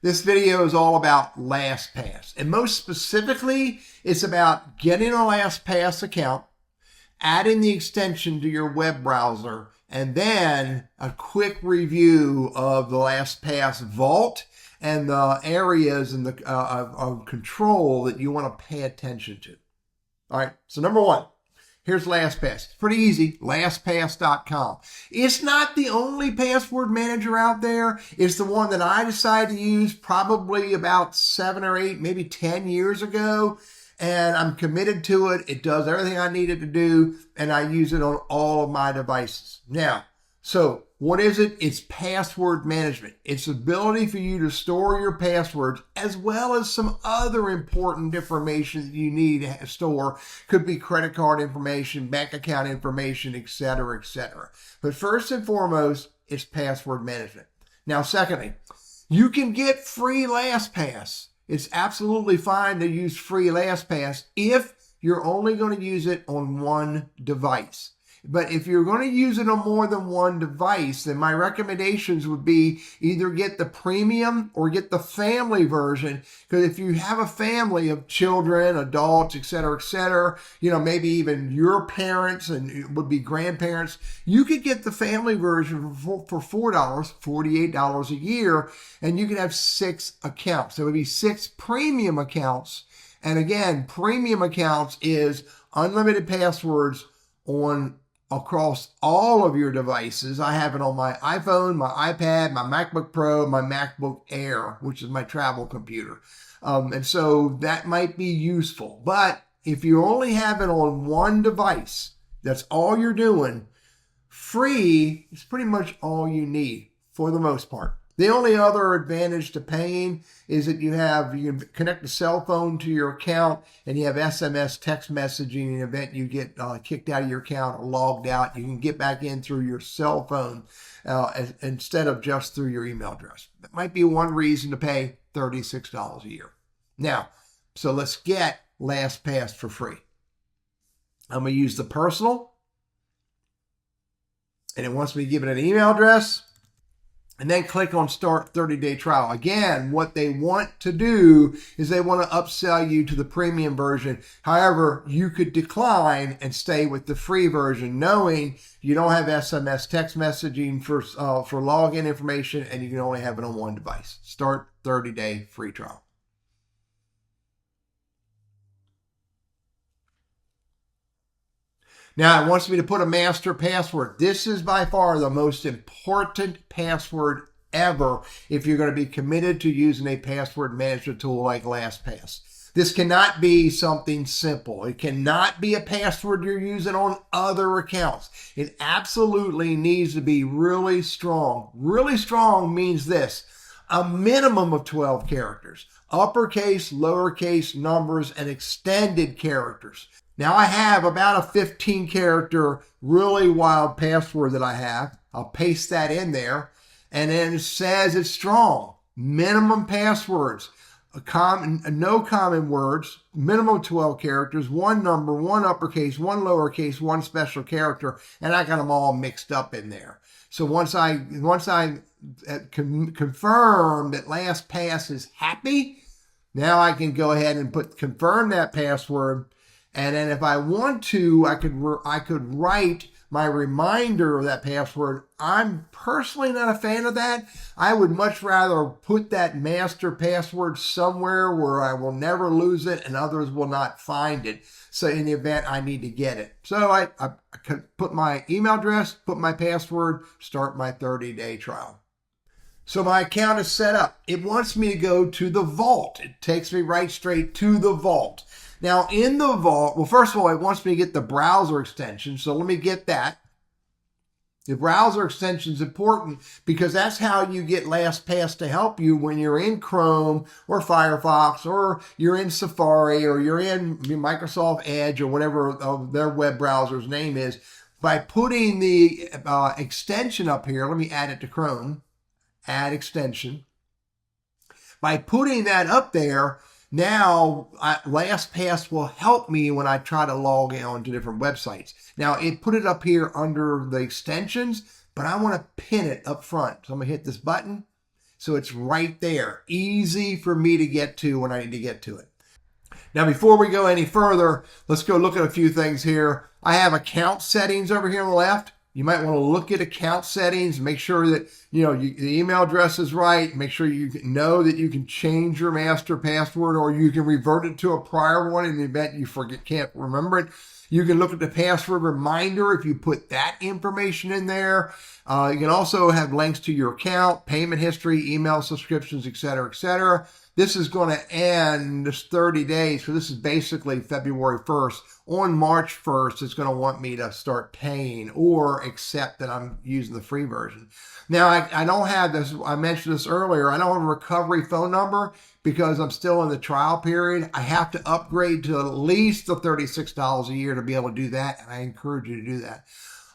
This video is all about LastPass, and most specifically, it's about getting a LastPass account, adding the extension to your web browser, and then a quick review of the LastPass vault and the areas in the of control that you want to pay attention to. All right, so number one, here's LastPass. It's pretty easy, LastPass.com. It's not the only password manager out there. It's the one that I decided to use probably about 7 or 8, maybe 10 years ago. And I'm committed to it. It does everything I need it to do, and I use it on all of my devices. Now, so what is it? It's password management. It's the ability for you to store your passwords as well as some other important information that you need to store. Could be credit card information, bank account information, etc., etc. But first and foremost, it's password management. Now, secondly, you can get free LastPass. It's absolutely fine to use free LastPass if you're only going to use it on one device. But if you're going to use it on more than one device, then my recommendations would be either get the premium or get the family version. Because if you have a family of children, adults, etc., maybe even your parents and it would be grandparents, you could get the family version for $4, $48 a year, and you could have 6 accounts. So it would be 6 premium accounts. And again, premium accounts is unlimited passwords across all of your devices. I have it on my iPhone, my iPad, my MacBook Pro, my MacBook Air, which is my travel computer. And so that might be useful. But if you only have it on one device, that's all you're doing, free is pretty much all you need for the most part. The only other advantage to paying is that you can connect a cell phone to your account and you have SMS text messaging in the event you get kicked out of your account or logged out. You can get back in through your cell phone instead of just through your email address. That might be one reason to pay $36 a year. Now, so let's get LastPass for free. I'm going to use the personal, and it wants me to give it an email address. And then click on Start 30-Day Trial. Again, what they want to do is they want to upsell you to the premium version. However, you could decline and stay with the free version, knowing you don't have SMS text messaging for login information, and you can only have it on one device. Start 30-day free trial. Now, it wants me to put a master password. This is by far the most important password ever if you're going to be committed to using a password management tool like LastPass. This cannot be something simple. It cannot be a password you're using on other accounts. It absolutely needs to be really strong. Really strong means this: a minimum of 12 characters, uppercase, lowercase, numbers, and extended characters. Now I have about a 15 character really wild password that I have. I'll paste that in there, and then it says it's strong. Minimum passwords, no common words, minimum 12 characters, 1 number, 1 uppercase, 1 lowercase, 1 special character, and I got them all mixed up in there. So once I confirm that LastPass is happy, now I can go ahead and confirm that password. And then if I want to, I could write my reminder of that password. I'm personally not a fan of that. I would much rather put that master password somewhere where I will never lose it and others will not find it. So in the event I need to get it. So I could put my email address, put my password, start my 30-day trial. So my account is set up. It wants me to go to the vault. It takes me right straight to the vault. Now in the vault, well, first of all, it wants me to get the browser extension. So let me get that. The browser extension is important because that's how you get LastPass to help you when you're in Chrome or Firefox, or you're in Safari, or you're in Microsoft Edge, or whatever their web browser's name is. By putting the extension up here, let me add it to Chrome. Add extension. By putting that up there, now LastPass will help me when I try to log on to different websites. Now it put it up here under the extensions, but I want to pin it up front. So I'm going to hit this button. So it's right there. Easy for me to get to when I need to get to it. Now, before we go any further, let's go look at a few things here. I have account settings over here on the left. You might want to look at account settings, make sure that the email address is right. Make sure you know that you can change your master password, or you can revert it to a prior one in the event you can't remember it. You can look at the password reminder if you put that information in there. You can also have links to your account, payment history, email subscriptions, etc., etc. This is going to end this 30 days. So this is basically February 1st. On March 1st, it's going to want me to start paying or accept that I'm using the free version. Now, I don't have this. I mentioned this earlier. I don't have a recovery phone number because I'm still in the trial period. I have to upgrade to at least the $36 a year to be able to do that. And I encourage you to do that.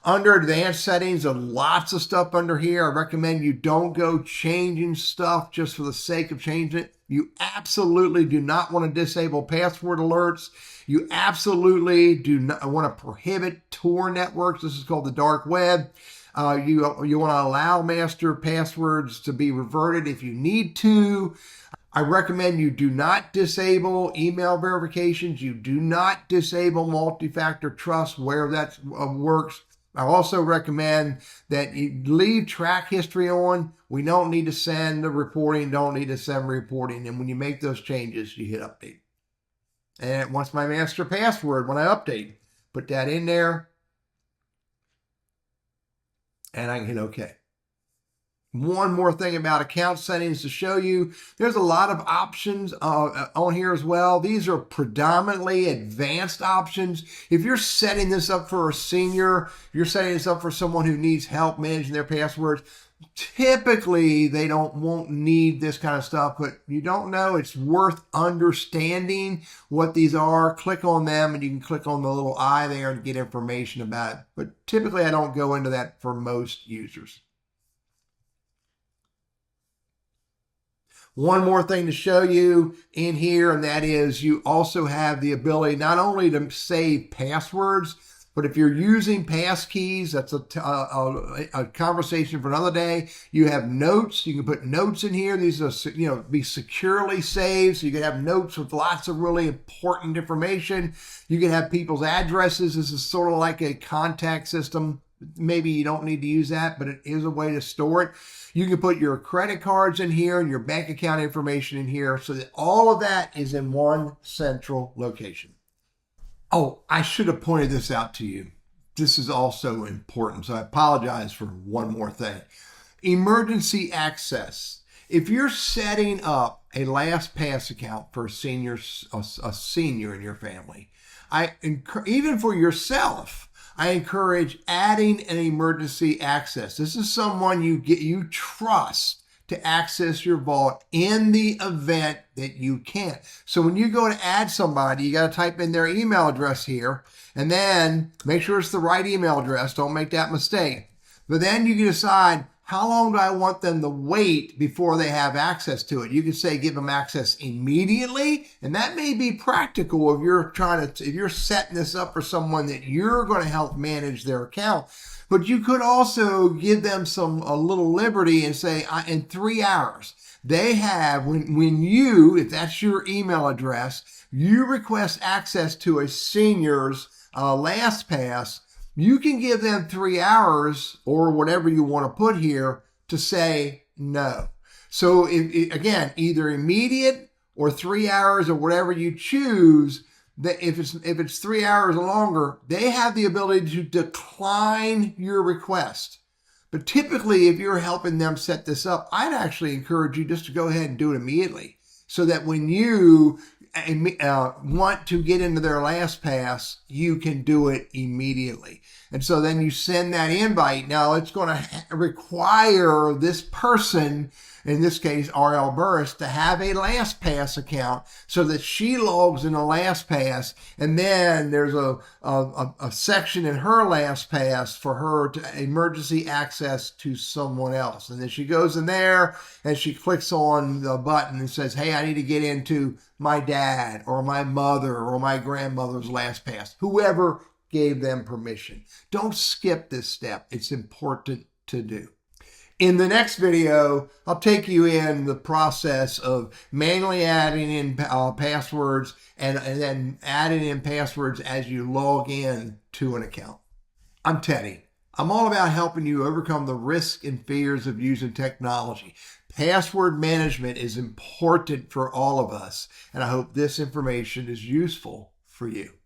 Under advanced settings, there's lots of stuff under here. I recommend you don't go changing stuff just for the sake of changing it. You absolutely do not want to disable password alerts. You absolutely do not want to prohibit Tor networks. This is called the dark web. You want to allow master passwords to be reverted if you need to. I recommend you do not disable email verifications. You do not disable multi-factor trust where that works. I also recommend that you leave track history on. We don't need to send the reporting, don't need to send reporting. And when you make those changes, you hit update. And it wants my master password when I update. Put that in there. And I can hit OK. One more thing about account settings to show you. There's a lot of options on here as well. These are predominantly advanced options. If you're setting this up for a senior, if you're setting this up for someone who needs help managing their passwords, typically they won't need this kind of stuff, but you don't know. It's worth understanding what these are. Click on them and you can click on the little eye there and get information about it. But typically I don't go into that for most users. One more thing to show you in here, and that is you also have the ability not only to save passwords, but if you're using passkeys, that's a conversation for another day. You have notes. You can put notes in here. These are, be securely saved. So you can have notes with lots of really important information. You can have people's addresses. This is sort of like a contact system. Maybe you don't need to use that, but it is a way to store it. You can put your credit cards in here and your bank account information in here so that all of that is in one central location. Oh, I should have pointed this out to you. This is also important, so I apologize for one more thing. Emergency access. If you're setting up a LastPass account for a senior in your family, even for yourself, I encourage adding an emergency access. This is someone you trust to access your vault in the event that you can't. So when you go to add somebody, you got to type in their email address here and then make sure it's the right email address. Don't make that mistake. But then you can decide, how long do I want them to wait before they have access to it? You can say give them access immediately, and that may be practical if you're setting this up for someone that you're going to help manage their account. But you could also give them a little liberty and say in 3 hours, they have, when you, if that's your email address, you request access to a senior's LastPass, you can give them 3 hours or whatever you want to put here to say no. So again, either immediate or 3 hours or whatever you choose, that if it's 3 hours or longer, they have the ability to decline your request. But typically, if you're helping them set this up, I'd actually encourage you just to go ahead and do it immediately so that when you want to get into their LastPass, you can do it immediately. And so then you send that invite. Now it's going to require this person, in this case, R.L. Burris, to have a LastPass account so that she logs in a LastPass. And then there's a section in her LastPass for her to emergency access to someone else. And then she goes in there and she clicks on the button and says, hey, I need to get into my dad or my mother or my grandmother's LastPass, whoever gave them permission. Don't skip this step. It's important to do. In the next video, I'll take you in the process of manually adding in passwords and then adding in passwords as you log in to an account. I'm Teddy. I'm all about helping you overcome the risks and fears of using technology. Password management is important for all of us, and I hope this information is useful for you.